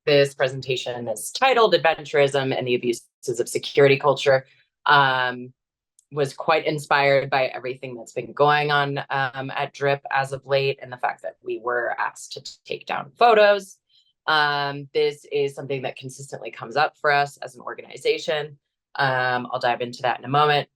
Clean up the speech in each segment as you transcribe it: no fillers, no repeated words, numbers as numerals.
this presentation is titled Adventurism and the Abuses of Security Culture. Was quite inspired by everything that's been going on at Drip as of late, and the fact that we were asked to take down photos. This is something that consistently comes up for us as an organization. I'll dive into that in a moment.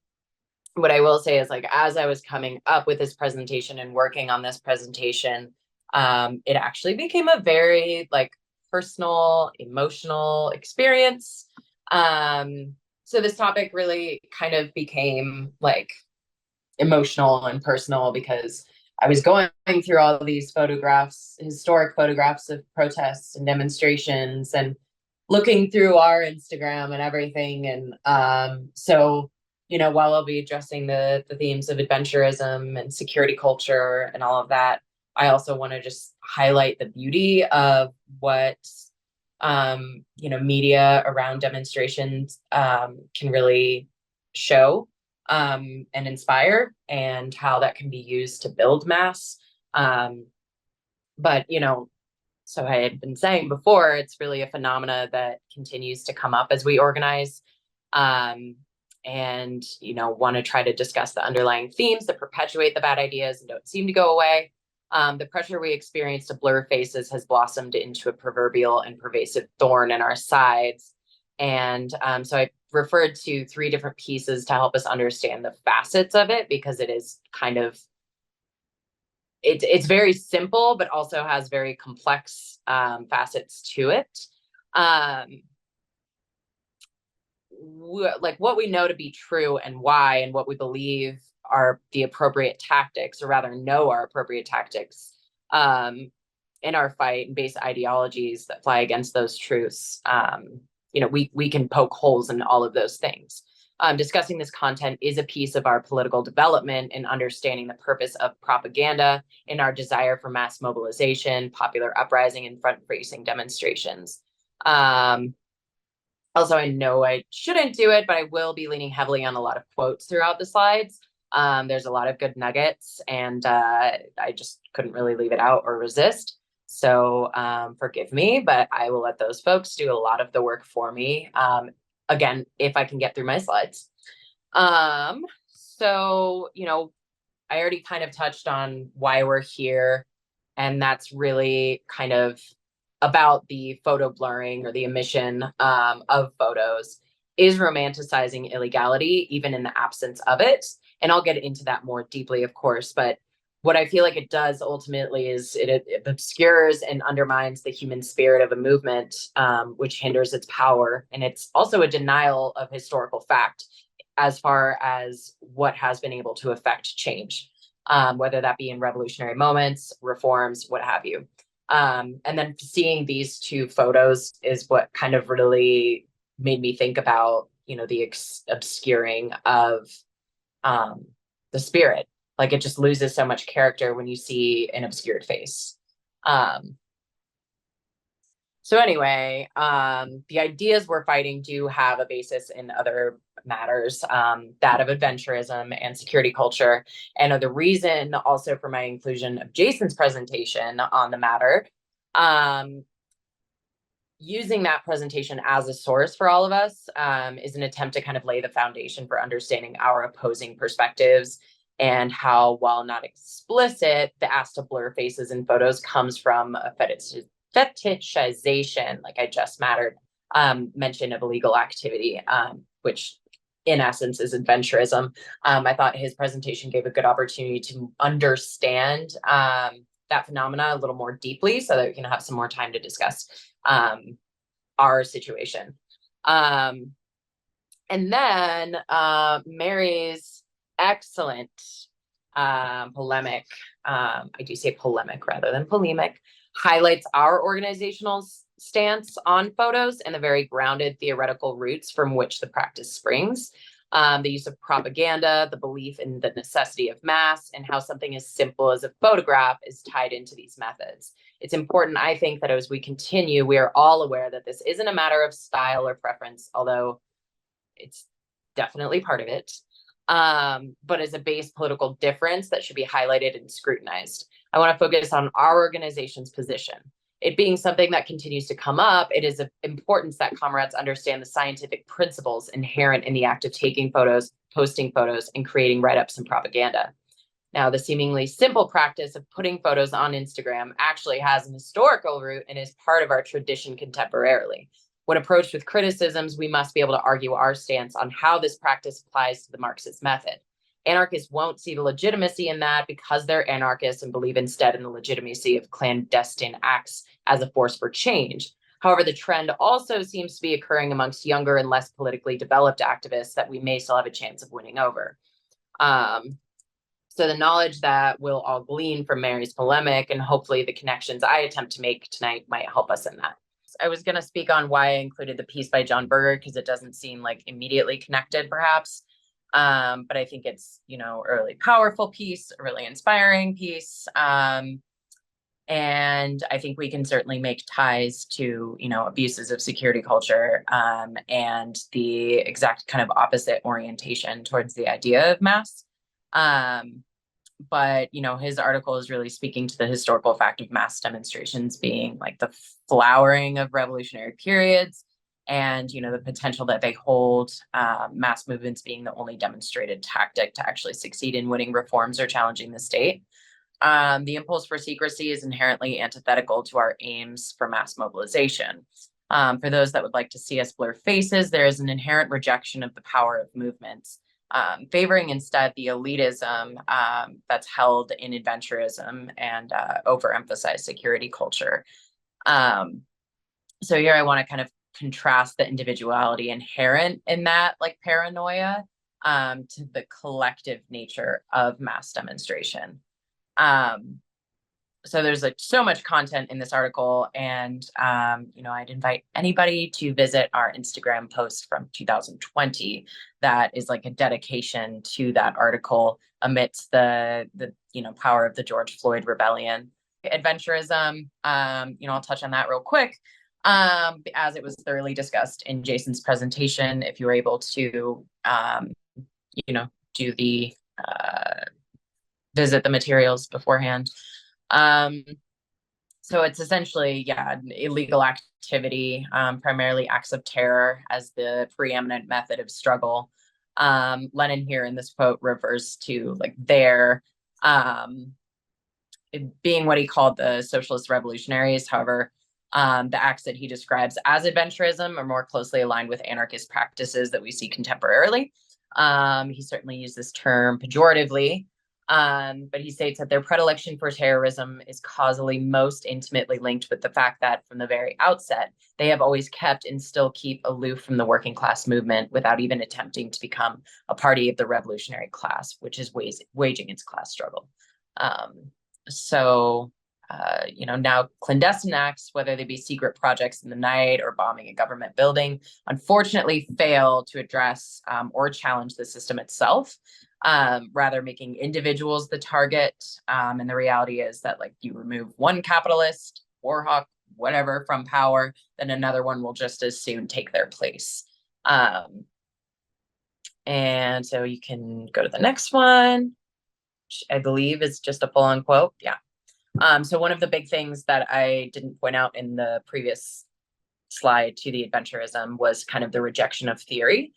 What I will say is, like, as I was coming up with this presentation and working on this presentation, it actually became a very like personal, emotional experience. So this topic really kind of became like emotional and personal because I was going through all of these photographs, historic photographs of protests and demonstrations, and looking through our Instagram and everything. And so, while I'll be addressing the themes of adventurism and security culture and all of that, I also want to just highlight the beauty of what media around demonstrations can really show and inspire, and how that can be used to build mass. But so I had been saying before, it's really a phenomena that continues to come up as we organize, and want to try to discuss the underlying themes that perpetuate the bad ideas and don't seem to go away. The pressure we experience to blur faces has blossomed into a proverbial and pervasive thorn in our sides. And so I referred to 3 different pieces to help us understand the facets of it, because it is kind of, it's very simple, but also has very complex facets to it. Like what we know to be true and why, and what we believe are the appropriate tactics, or rather know are appropriate tactics in our fight, and base ideologies that fly against those truths. We can poke holes in all of those things. Discussing this content is a piece of our political development in understanding the purpose of propaganda in our desire for mass mobilization, popular uprising, and front-facing demonstrations. Also, I know I shouldn't do it, but I will be leaning heavily on a lot of quotes throughout the slides. There's a lot of good nuggets, and I just couldn't really leave it out or resist. So forgive me, but I will let those folks do a lot of the work for me. Again, if I can get through my slides. So, I already kind of touched on why we're here, and that's really kind of about the photo blurring, or the omission of photos, is romanticizing illegality, even in the absence of it. And I'll get into that more deeply, of course, but what I feel like it does ultimately is it obscures and undermines the human spirit of a movement, which hinders its power. And it's also a denial of historical fact as far as what has been able to affect change, whether that be in revolutionary moments, reforms, what have you. And then seeing these 2 photos is what kind of really made me think about, the obscuring of the spirit. Like, it just loses so much character when you see an obscured face. So anyway, the ideas we're fighting do have a basis in other matters, that of adventurism and security culture, and are the reason also for my inclusion of Jason's presentation on the matter. Using that presentation as a source for all of us is an attempt to kind of lay the foundation for understanding our opposing perspectives, and how, while not explicit, the ask to blur faces in photos comes from a fetishization, like I just mentioned, of illegal activity, which in essence is adventurism. I thought his presentation gave a good opportunity to understand that phenomena a little more deeply, so that we can have some more time to discuss our situation. And then Mary's excellent polemic, I do say polemic rather than polemic, highlights our organizational stance on photos and the very grounded theoretical roots from which the practice springs. The use of propaganda, the belief in the necessity of mass, and how something as simple as a photograph is tied into these methods. It's important, I think, that as we continue, we are all aware that this isn't a matter of style or preference, although it's definitely part of it, but as a base political difference that should be highlighted and scrutinized. I want to focus on our organization's position. It being something that continues to come up, it is of importance that comrades understand the scientific principles inherent in the act of taking photos, posting photos, and creating write-ups and propaganda. Now, the seemingly simple practice of putting photos on Instagram actually has an historical root and is part of our tradition contemporarily. When approached with criticisms, we must be able to argue our stance on how this practice applies to the Marxist method. Anarchists won't see the legitimacy in that because they're anarchists and believe instead in the legitimacy of clandestine acts as a force for change. However, the trend also seems to be occurring amongst younger and less politically developed activists that we may still have a chance of winning over. So the knowledge that we'll all glean from Mary's polemic and hopefully the connections I attempt to make tonight might help us in that. I was going to speak on why I included the piece by John Berger because it doesn't seem like immediately connected, perhaps. But I think it's, a really powerful piece, a really inspiring piece. And I think we can certainly make ties to, abuses of security culture and the exact kind of opposite orientation towards the idea of mass. But his article is really speaking to the historical fact of mass demonstrations being like the flowering of revolutionary periods, and the potential that they hold, mass movements being the only demonstrated tactic to actually succeed in winning reforms or challenging the state. The impulse for secrecy is inherently antithetical to our aims for mass mobilization. For those that would like to see us blur faces, there is an inherent rejection of the power of movements, favoring instead the elitism that's held in adventurism and overemphasize security culture. So here I want to kind of contrast the individuality inherent in that like paranoia to the collective nature of mass demonstration. So there's like so much content in this article, and I'd invite anybody to visit our Instagram post from 2020 that is like a dedication to that article amidst the power of the George Floyd rebellion. Adventurism, I'll touch on that real quick, as it was thoroughly discussed in Jason's presentation. If you were able to do the visit the materials beforehand. So it's essentially, illegal activity, primarily acts of terror as the preeminent method of struggle. Lenin here in this quote refers to like their being what he called the socialist revolutionaries. However, the acts that he describes as adventurism are more closely aligned with anarchist practices that we see contemporarily. He certainly used this term pejoratively, but he states that their predilection for terrorism is causally most intimately linked with the fact that from the very outset, they have always kept and still keep aloof from the working class movement without even attempting to become a party of the revolutionary class, which is waging its class struggle. Now clandestine acts, whether they be secret projects in the night or bombing a government building, unfortunately fail to address or challenge the system itself, rather making individuals the target. And the reality is that like you remove one capitalist, warhawk, whatever from power, then another one will just as soon take their place. And so you can go to the next one, which I believe is just a full-on quote. Yeah. So one of the big things that I didn't point out in the previous slide to the adventurism was kind of the rejection of theory,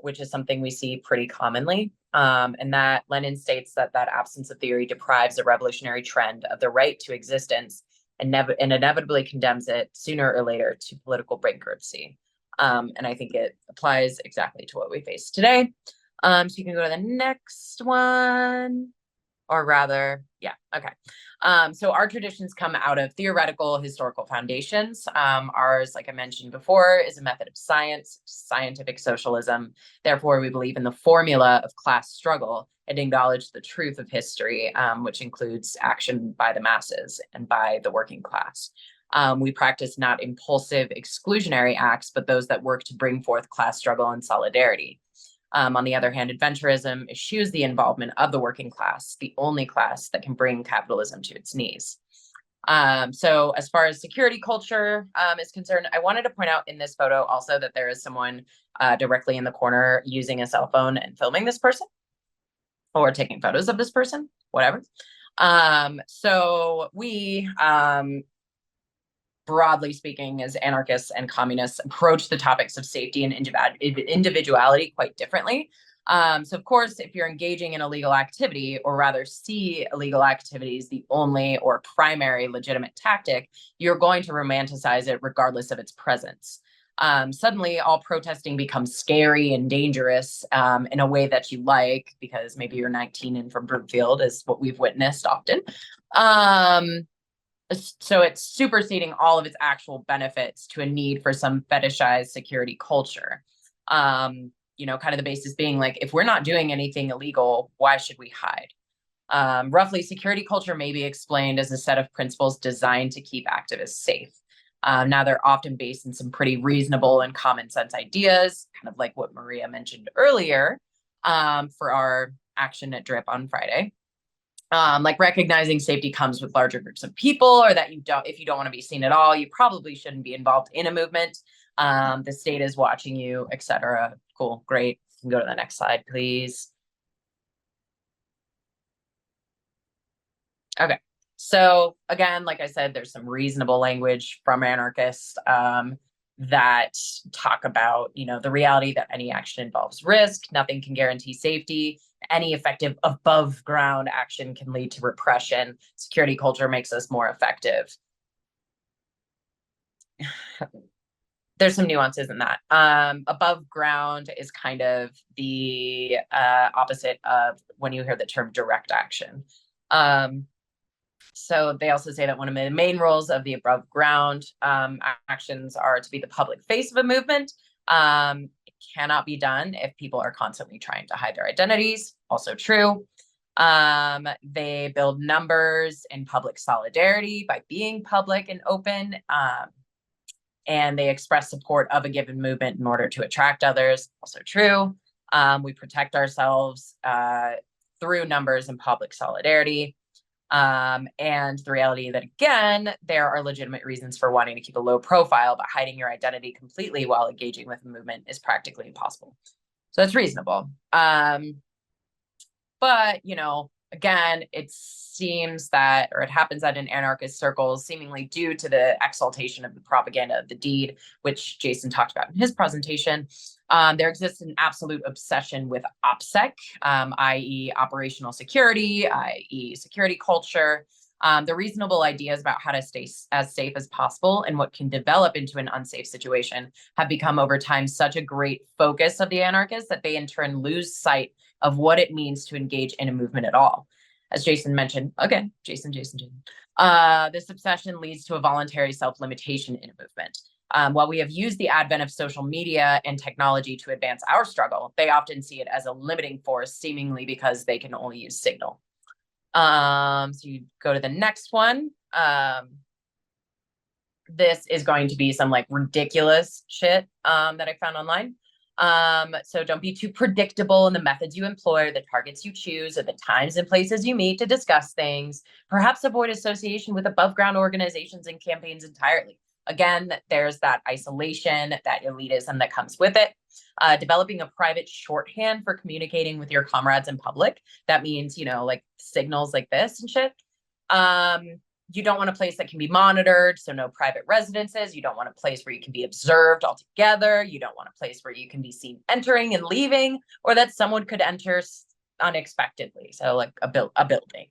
which is something we see pretty commonly. And that Lenin states that absence of theory deprives a revolutionary trend of the right to existence and inevitably condemns it sooner or later to political bankruptcy. And I think it applies exactly to what we face today. So you can go to the next one. Or rather, okay. So our traditions come out of theoretical historical foundations. Ours, like I mentioned before, is a method of science, scientific socialism. Therefore, we believe in the formula of class struggle and acknowledge the truth of history, which includes action by the masses and by the working class. We practice not impulsive exclusionary acts, but those that work to bring forth class struggle and solidarity. On the other hand, adventurism eschews the involvement of the working class, the only class that can bring capitalism to its knees. So as far as security culture is concerned, I wanted to point out in this photo also that there is someone directly in the corner using a cell phone and filming this person or taking photos of this person, whatever. So we broadly speaking, as anarchists and communists approach the topics of safety and individuality quite differently. So of course, if you're engaging in illegal activity, or rather see illegal activity as the only or primary legitimate tactic, you're going to romanticize it regardless of its presence. Suddenly all protesting becomes scary and dangerous in a way that you like, because maybe you're 19 and from Brookfield, is what we've witnessed often. So it's superseding all of its actual benefits to a need for some fetishized security culture. Kind of the basis being like, if we're not doing anything illegal, why should we hide? Roughly, security culture may be explained as a set of principles designed to keep activists safe. Now, they're often based in some pretty reasonable and common sense ideas, kind of like what Maria mentioned earlier for our action at Drip on Friday. Like recognizing safety comes with larger groups of people, or that if you don't want to be seen at all, you probably shouldn't be involved in a movement. The state is watching you, etc. Cool, great. You can go to the next slide, please. Okay. So again, like I said, there's some reasonable language from anarchists that talk about, the reality that any action involves risk. Nothing can guarantee safety. Any effective above ground action can lead to repression. Security culture makes us more effective. There's some nuances in that. Above ground is kind of the opposite of when you hear the term direct action. So they also say that one of the main roles of the above ground actions are to be the public face of a movement. It cannot be done if people are constantly trying to hide their identities. Also true. They build numbers and public solidarity by being public and open. And they express support of a given movement in order to attract others. Also true. We protect ourselves through numbers and public solidarity. And the reality that, again, there are legitimate reasons for wanting to keep a low profile, but hiding your identity completely while engaging with a movement is practically impossible. So that's reasonable. But, again, it seems that, or it happens that in anarchist circles, seemingly due to the exaltation of the propaganda of the deed, which Jason talked about in his presentation, there exists an absolute obsession with OPSEC, i.e. operational security, i.e. security culture. The reasonable ideas about how to stay as safe as possible and what can develop into an unsafe situation have become over time such a great focus of the anarchists that they in turn lose sight of what it means to engage in a movement at all. As Jason mentioned, again, Jason. This obsession leads to a voluntary self-limitation in a movement. While we have used the advent of social media and technology to advance our struggle, they often see it as a limiting force, seemingly because they can only use Signal. So you go to the next one. This is going to be some like ridiculous shit that I found online. So don't be too predictable in the methods you employ, the targets you choose, or the times and places you meet to discuss things. Perhaps avoid association with above ground organizations and campaigns entirely. Again, there's that isolation, that elitism that comes with it. Developing a private shorthand for communicating with your comrades in public. That means, like signals like this and shit. You don't want a place that can be monitored, so no private residences. You don't want a place where you can be observed altogether. You don't want a place where you can be seen entering and leaving, or that someone could enter unexpectedly, so like a building.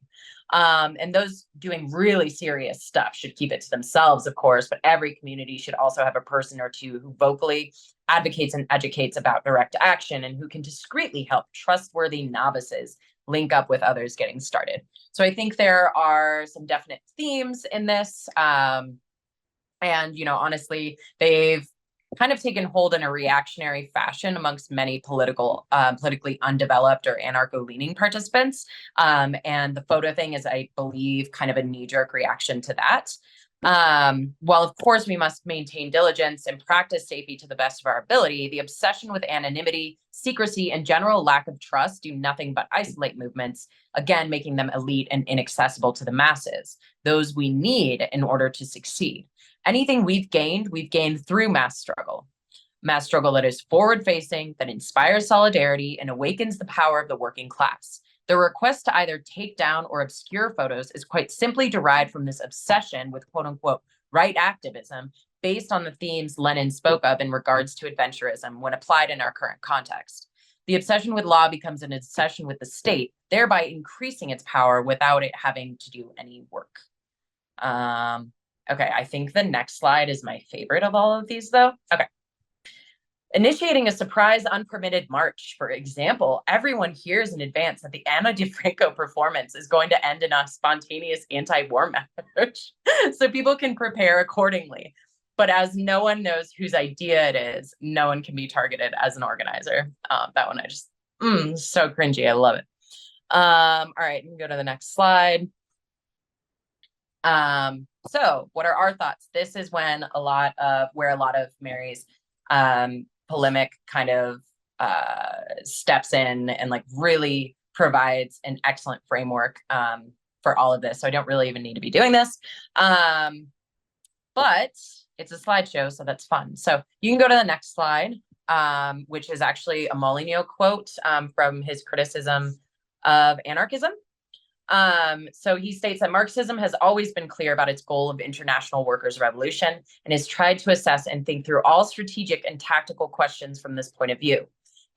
And those doing really serious stuff should keep it to themselves, of course, but every community should also have a person or two who vocally advocates and educates about direct action and who can discreetly help trustworthy novices link up with others getting started. So I think there are some definite themes in this. And, honestly, they've kind of taken hold in a reactionary fashion amongst many politically undeveloped or anarcho-leaning participants. And the photo thing is, I believe, kind of a knee-jerk reaction to that. While of course we must maintain diligence and practice safety to the best of our ability, the obsession with anonymity, secrecy, and general lack of trust do nothing but isolate movements, again, making them elite and inaccessible to the masses, those we need in order to succeed. Anything we've gained through mass struggle that is forward-facing, that inspires solidarity and awakens the power of the working class. The request to either take down or obscure photos is quite simply derived from this obsession with quote unquote right activism based on the themes Lenin spoke of in regards to adventurism when applied in our current context. The obsession with law becomes an obsession with the state, thereby increasing its power without it having to do any work. Okay, I think the next slide is my favorite of all of these, though. Okay. Initiating a surprise unpermitted march, for example, everyone hears in advance that the Ana DiFranco performance is going to end in a spontaneous anti-war march, so people can prepare accordingly. But as no one knows whose idea it is, no one can be targeted as an organizer. That one I just, so cringy. I love it. All right, we can go to the next slide. So what are our thoughts? This is when where a lot of Mary's polemic kind of steps in and like really provides an excellent framework for all of this. So I don't really even need to be doing this. But it's a slideshow, so that's fun. So you can go to the next slide, which is actually a Molyneux quote from his criticism of anarchism. So he states that Marxism has always been clear about its goal of international workers' revolution and has tried to assess and think through all strategic and tactical questions from this point of view.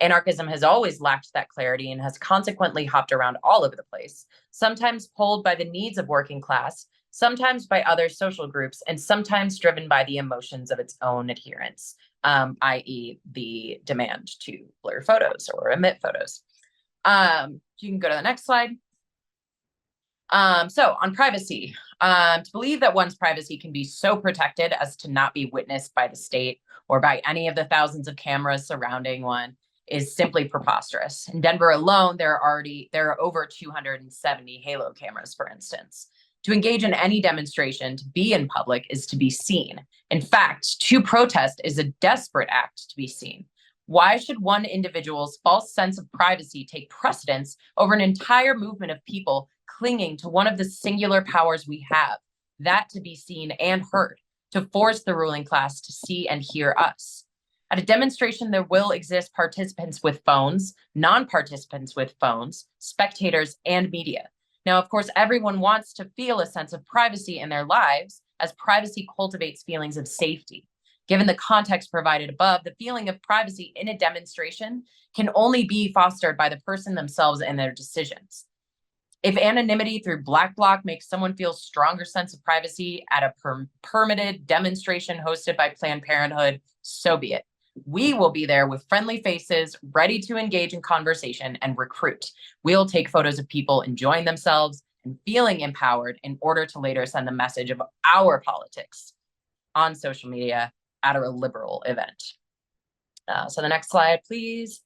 Anarchism has always lacked that clarity and has consequently hopped around all over the place, sometimes pulled by the needs of working class, sometimes by other social groups, and sometimes driven by the emotions of its own adherents, i.e. the demand to blur photos or omit photos. You can go to the next slide. So on privacy, to believe that one's privacy can be so protected as to not be witnessed by the state or by any of the thousands of cameras surrounding one is simply preposterous. In Denver alone, there are over 270 Halo cameras, for instance. To engage in any demonstration, to be in public is to be seen. In fact, to protest is a desperate act to be seen. Why should one individual's false sense of privacy take precedence over an entire movement of people clinging to one of the singular powers we have, that to be seen and heard, to force the ruling class to see and hear us? At a demonstration, there will exist participants with phones, non-participants with phones, spectators, and media. Now, of course, everyone wants to feel a sense of privacy in their lives, as privacy cultivates feelings of safety. Given the context provided above, the feeling of privacy in a demonstration can only be fostered by the person themselves and their decisions. If anonymity through Black Bloc makes someone feel stronger sense of privacy at a permitted demonstration hosted by Planned Parenthood, so be it. We will be there with friendly faces, ready to engage in conversation and recruit. We'll take photos of people enjoying themselves and feeling empowered in order to later send the message of our politics on social media at a liberal event. So the next slide, please.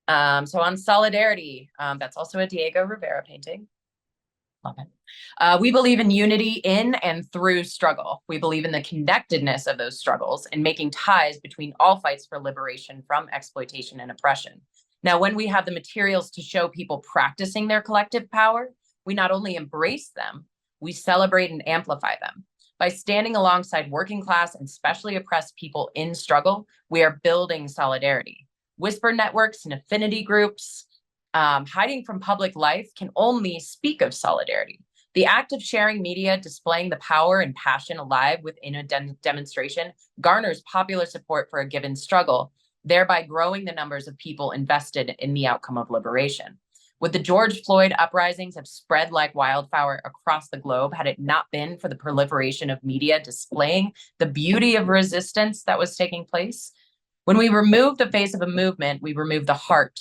So on solidarity, that's also a Diego Rivera painting. Love it. We believe in unity in and through struggle. We believe in the connectedness of those struggles and making ties between all fights for liberation from exploitation and oppression. Now, when we have the materials to show people practicing their collective power, we not only embrace them, we celebrate and amplify them. By standing alongside working class and specially oppressed people in struggle, we are building solidarity. Whisper networks and affinity groups, hiding from public life can only speak of solidarity. The act of sharing media, displaying the power and passion alive within a demonstration garners popular support for a given struggle, thereby growing the numbers of people invested in the outcome of liberation. Would the George Floyd uprisings have spread like wildfire across the globe had it not been for the proliferation of media displaying the beauty of resistance that was taking place? When we remove the face of a movement, we remove the heart.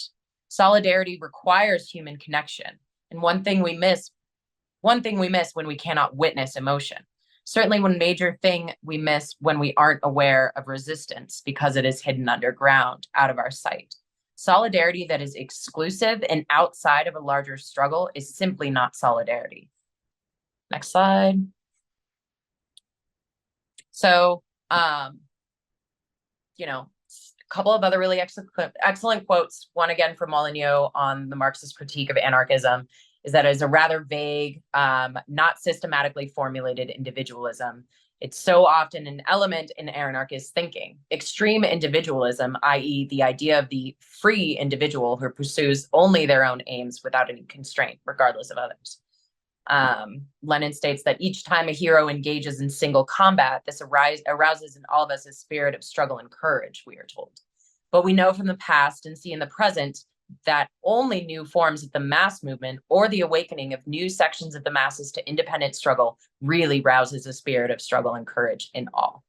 Solidarity requires human connection. And one thing we miss when we cannot witness emotion. Certainly one major thing we miss when we aren't aware of resistance because it is hidden underground, out of our sight. Solidarity that is exclusive and outside of a larger struggle is simply not solidarity. Next slide. So, a couple of other really excellent quotes. One again from Molyneux on the Marxist critique of anarchism is that it is a rather vague, not systematically formulated individualism. It's so often an element in anarchist thinking. Extreme individualism, i.e. the idea of the free individual who pursues only their own aims without any constraint, regardless of others. Lenin states that each time a hero engages in single combat, this arouses in all of us a spirit of struggle and courage, we are told. But we know from the past and see in the present that only new forms of the mass movement or the awakening of new sections of the masses to independent struggle really rouses a spirit of struggle and courage in all.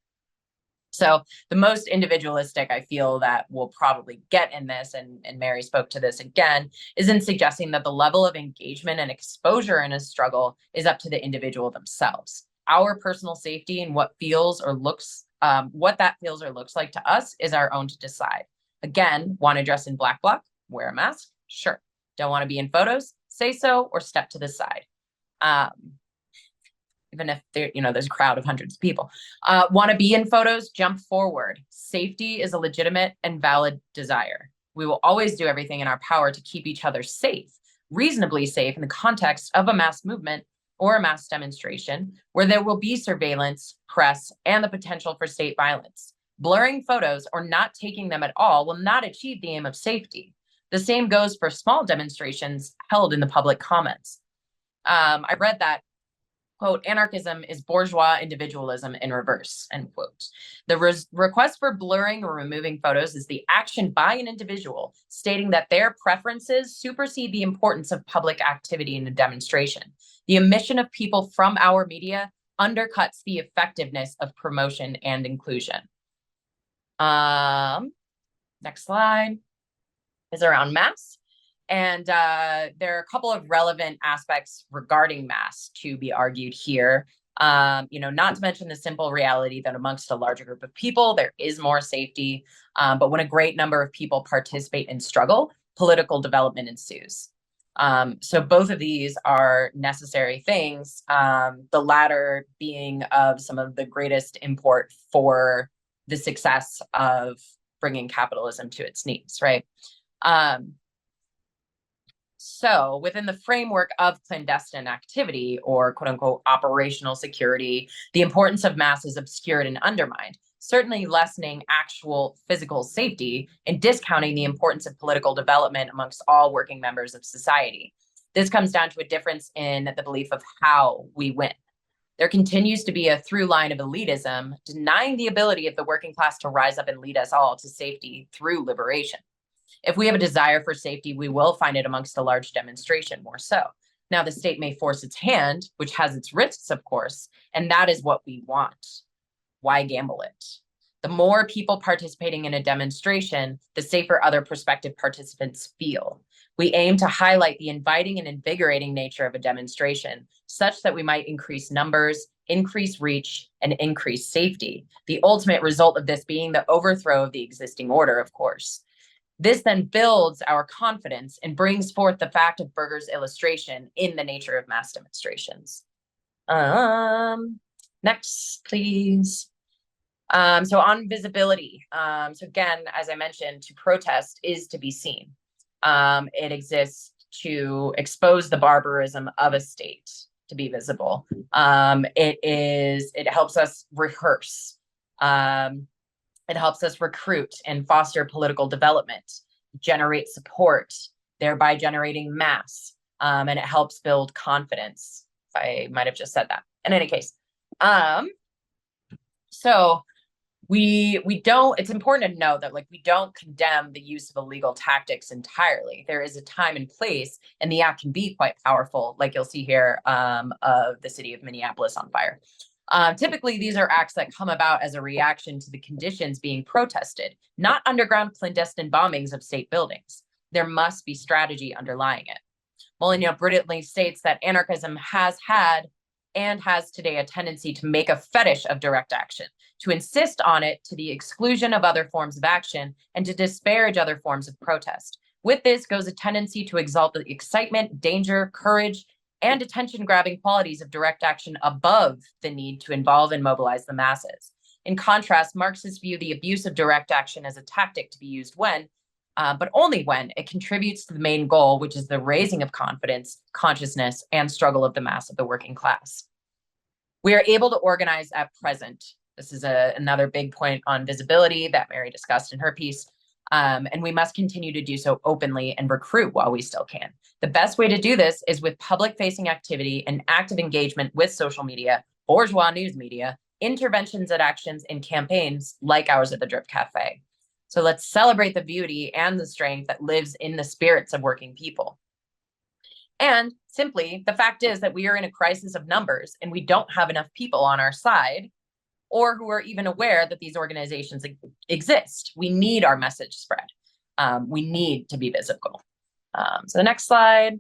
So the most individualistic I feel that we'll probably get in this, and Mary spoke to this again, is in suggesting that the level of engagement and exposure in a struggle is up to the individual themselves. Our personal safety and what feels or looks, what that feels or looks like to us is our own to decide. Again, want to dress in black bloc, wear a mask? Sure. Don't want to be in photos? Say so or step to the side. Even if there's a crowd of hundreds of people. Want to be in photos? Jump forward. Safety is a legitimate and valid desire. We will always do everything in our power to keep each other safe, reasonably safe in the context of a mass movement or a mass demonstration where there will be surveillance, press, and the potential for state violence. Blurring photos or not taking them at all will not achieve the aim of safety. The same goes for small demonstrations held in the public commons. I read that, quote, anarchism is bourgeois individualism in reverse, end quote. The request for blurring or removing photos is the action by an individual stating that their preferences supersede the importance of public activity in a demonstration. The omission of people from our media undercuts the effectiveness of promotion and inclusion. Next slide is around mass. And there are a couple of relevant aspects regarding mass to be argued here. Not to mention the simple reality that amongst a larger group of people, there is more safety. But when a great number of people participate in struggle, political development ensues. So both of these are necessary things, the latter being of some of the greatest import for the success of bringing capitalism to its knees, right? So within the framework of clandestine activity or quote unquote operational security, the importance of mass is obscured and undermined, certainly lessening actual physical safety and discounting the importance of political development amongst all working members of society. This comes down to a difference in the belief of how we win. There continues to be a through line of elitism, denying the ability of the working class to rise up and lead us all to safety through liberation. If we have a desire for safety, we will find it amongst a large demonstration more so. Now, the state may force its hand, which has its risks, of course, and that is what we want. Why gamble it? The more people participating in a demonstration, the safer other prospective participants feel. We aim to highlight the inviting and invigorating nature of a demonstration, such that we might increase numbers, increase reach, and increase safety. The ultimate result of this being the overthrow of the existing order, of course. This then builds our confidence and brings forth the fact of Berger's illustration in the nature of mass demonstrations. Next, please. So on visibility. So again, as I mentioned, to protest is to be seen. It exists to expose the barbarism of a state to be visible. It helps us rehearse. It helps us recruit and foster political development, generate support, thereby generating mass, and it helps build confidence. I might have just said that. In any case, so we don't. It's important to know that we don't condemn the use of illegal tactics entirely. There is a time and place, and the act can be quite powerful, like you'll see here of the city of Minneapolis on fire. Typically, these are acts that come about as a reaction to the conditions being protested, not underground clandestine bombings of state buildings. There must be strategy underlying it. Molyneux brilliantly states that anarchism has had and has today a tendency to make a fetish of direct action, to insist on it to the exclusion of other forms of action, and to disparage other forms of protest. With this goes a tendency to exalt the excitement, danger, courage, and attention-grabbing qualities of direct action above the need to involve and mobilize the masses. In contrast, Marxists view the abuse of direct action as a tactic to be used when, but only when, it contributes to the main goal, which is the raising of confidence, consciousness, and struggle of the mass of the working class. We are able to organize at present. This is another big point on visibility that Mary discussed in her piece. And we must continue to do so openly and recruit while we still can. The best way to do this is with public-facing activity and active engagement with social media, bourgeois news media, interventions and actions in campaigns like ours at the Drip Cafe. So let's celebrate the beauty and the strength that lives in the spirits of working people. And simply, the fact is that we are in a crisis of numbers and we don't have enough people on our side or who are even aware that these organizations exist. We need our message spread. We need to be visible. So the next slide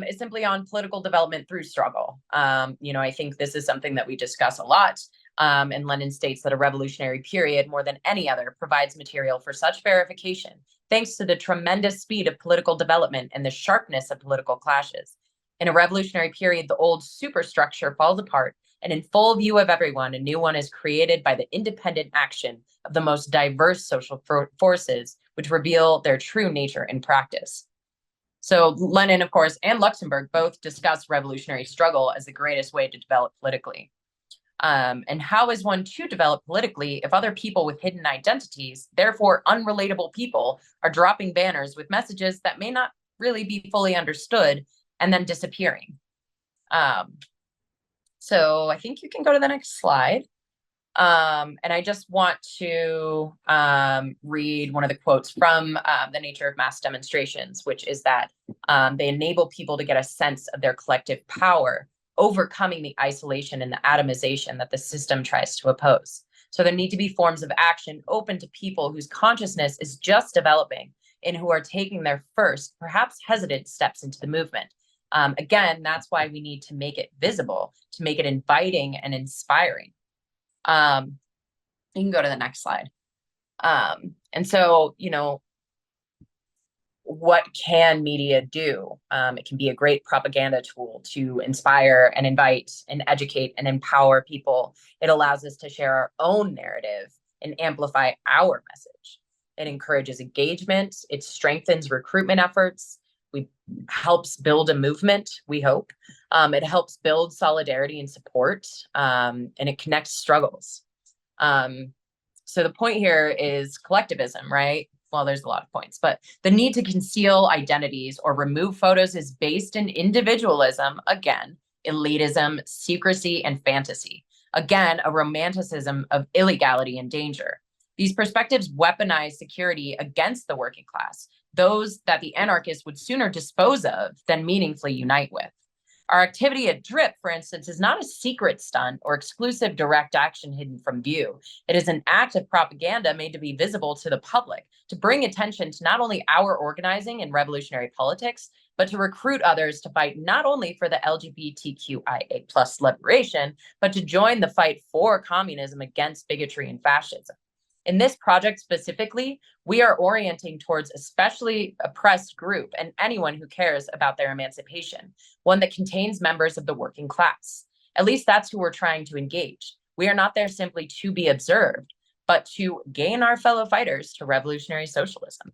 is simply on political development through struggle. I think this is something that we discuss a lot. And Lenin states that a revolutionary period, more than any other, provides material for such verification, thanks to the tremendous speed of political development and the sharpness of political clashes. In a revolutionary period, the old superstructure falls apart, and in full view of everyone, a new one is created by the independent action of the most diverse social forces, which reveal their true nature in practice. So Lenin, of course, and Luxemburg both discuss revolutionary struggle as the greatest way to develop politically. And how is one to develop politically if other people with hidden identities, therefore unrelatable people, are dropping banners with messages that may not really be fully understood and then disappearing? So I think you can go to the next slide. And I just want to read one of the quotes from The Nature of Mass Demonstrations, which is that they enable people to get a sense of their collective power, overcoming the isolation and the atomization that the system tries to oppose. So there need to be forms of action open to people whose consciousness is just developing and who are taking their first, perhaps hesitant steps into the movement. Again, that's why we need to make it visible, to make it inviting and inspiring. You can go to the next slide. And so, what can media do? It can be a great propaganda tool to inspire and invite and educate and empower people. It allows us to share our own narrative and amplify our message. It encourages engagement. It strengthens recruitment efforts. It helps build a movement, we hope. It helps build solidarity and support, and it connects struggles. So the point here is collectivism, right? Well, there's a lot of points, but the need to conceal identities or remove photos is based in individualism, again, elitism, secrecy, and fantasy. Again, a romanticism of illegality and danger. These perspectives weaponize security against the working class, those that the anarchists would sooner dispose of than meaningfully unite with. Our activity at DRIP, for instance, is not a secret stunt or exclusive direct action hidden from view. It is an act of propaganda made to be visible to the public, to bring attention to not only our organizing in revolutionary politics, but to recruit others to fight not only for the LGBTQIA plus liberation, but to join the fight for communism against bigotry and fascism. In this project specifically, we are orienting towards especially oppressed group and anyone who cares about their emancipation, one that contains members of the working class. At least that's who we're trying to engage. We are not there simply to be observed, but to gain our fellow fighters to revolutionary socialism.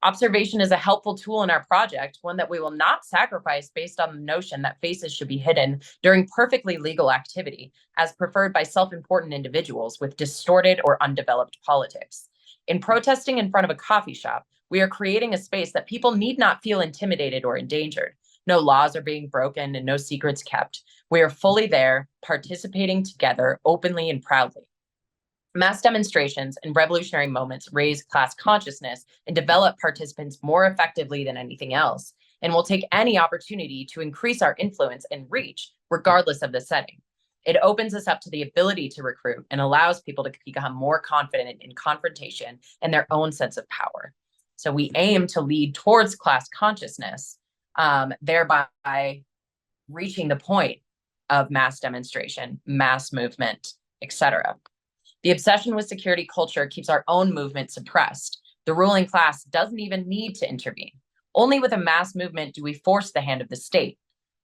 Observation is a helpful tool in our project, one that we will not sacrifice based on the notion that faces should be hidden during perfectly legal activity, as preferred by self-important individuals with distorted or undeveloped politics. In protesting in front of a coffee shop, we are creating a space that people need not feel intimidated or endangered. No laws are being broken and no secrets kept. We are fully there, participating together openly and proudly. Mass demonstrations and revolutionary moments raise class consciousness and develop participants more effectively than anything else, and will take any opportunity to increase our influence and reach, regardless of the setting. It opens us up to the ability to recruit and allows people to become more confident in confrontation and their own sense of power. So we aim to lead towards class consciousness, thereby reaching the point of mass demonstration, mass movement, etc. The obsession with security culture keeps our own movement suppressed. The ruling class doesn't even need to intervene. Only with a mass movement do we force the hand of the state,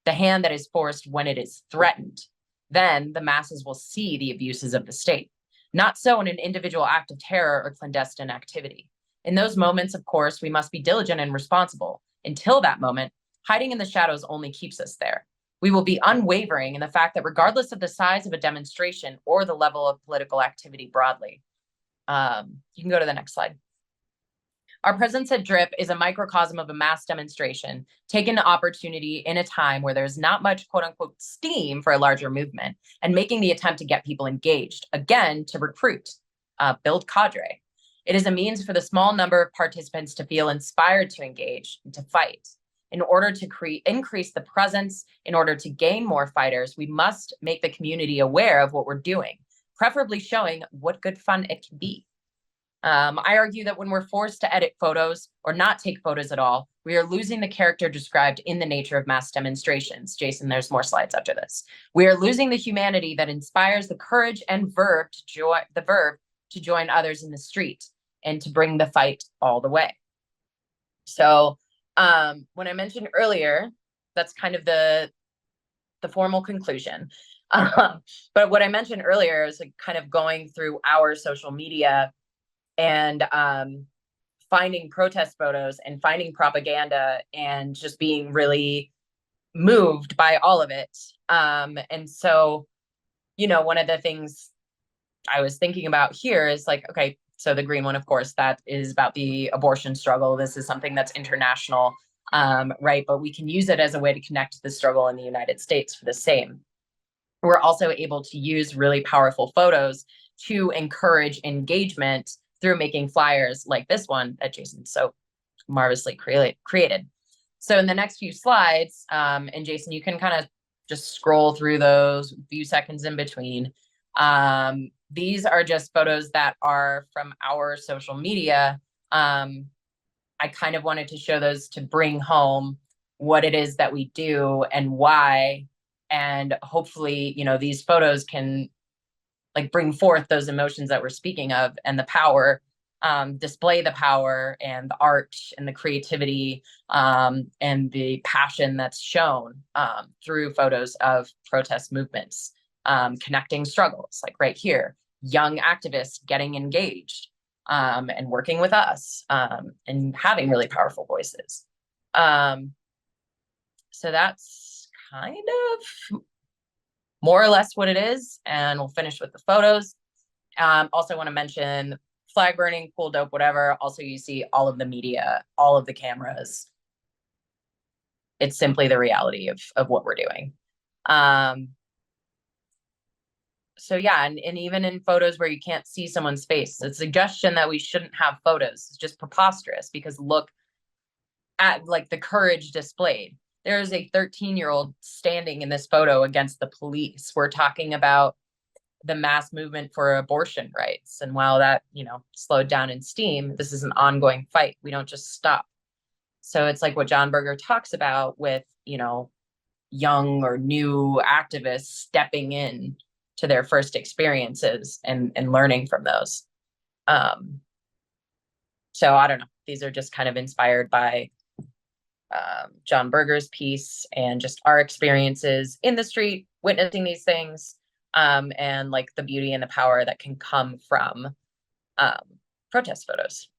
the hand that is forced when it is threatened. Then the masses will see the abuses of the state. Not so in an individual act of terror or clandestine activity. In those moments, of course, we must be diligent and responsible. Until that moment, hiding in the shadows only keeps us there. We will be unwavering in the fact that regardless of the size of a demonstration or the level of political activity broadly, You can go to the next slide. Our presence at DRIP is a microcosm of a mass demonstration, taking the opportunity in a time where there's not much quote unquote steam for a larger movement, and making the attempt to get people engaged, again, to recruit, build cadre. It is a means for the small number of participants to feel inspired to engage and to fight. In order to increase the presence, in order to gain more fighters, we must make the community aware of what we're doing, preferably showing what good fun it can be. I argue that when we're forced to edit photos or not take photos at all, we are losing the character described in the nature of mass demonstrations. Jason, there's more slides after this. We are losing the humanity that inspires the courage and verb to join others in the street and to bring the fight all the way. So when I mentioned earlier, that's kind of the formal conclusion. But what I mentioned earlier is like kind of going through our social media and finding protest photos and finding propaganda and just being really moved by all of it. And so, one of the things I was thinking about here is like, okay, so the green one, of course, that is about the abortion struggle. This is something that's international, right? But we can use it as a way to connect the struggle in the United States for the same. We're also able to use really powerful photos to encourage engagement through making flyers like this one that Jason so marvelously created. So in the next few slides, and Jason, you can kind of just scroll through those few seconds in between. These are just photos that are from our social media. I kind of wanted to show those to bring home what it is that we do and why. And hopefully, these photos can like bring forth those emotions that we're speaking of and the power, display the power and the art and the creativity and the passion that's shown through photos of protest movements, connecting struggles, like right here, young activists getting engaged and working with us and having really powerful voices. So that's kind of more or less what it is, and we'll finish with the photos. Also want to mention flag burning, cool, dope, whatever. Also, you see all of the media, all of the cameras. It's simply the reality of what we're doing. So yeah, and even in photos where you can't see someone's face, the suggestion that we shouldn't have photos is just preposterous, because look at like the courage displayed. There's a 13-year-old standing in this photo against the police. We're talking about the mass movement for abortion rights. And while that, slowed down in steam, this is an ongoing fight. We don't just stop. So it's like what John Berger talks about with, young or new activists stepping in to their first experiences and learning from those. So I don't know. These are just kind of inspired by John Berger's piece and just our experiences in the street, witnessing these things, and like the beauty and the power that can come from protest photos.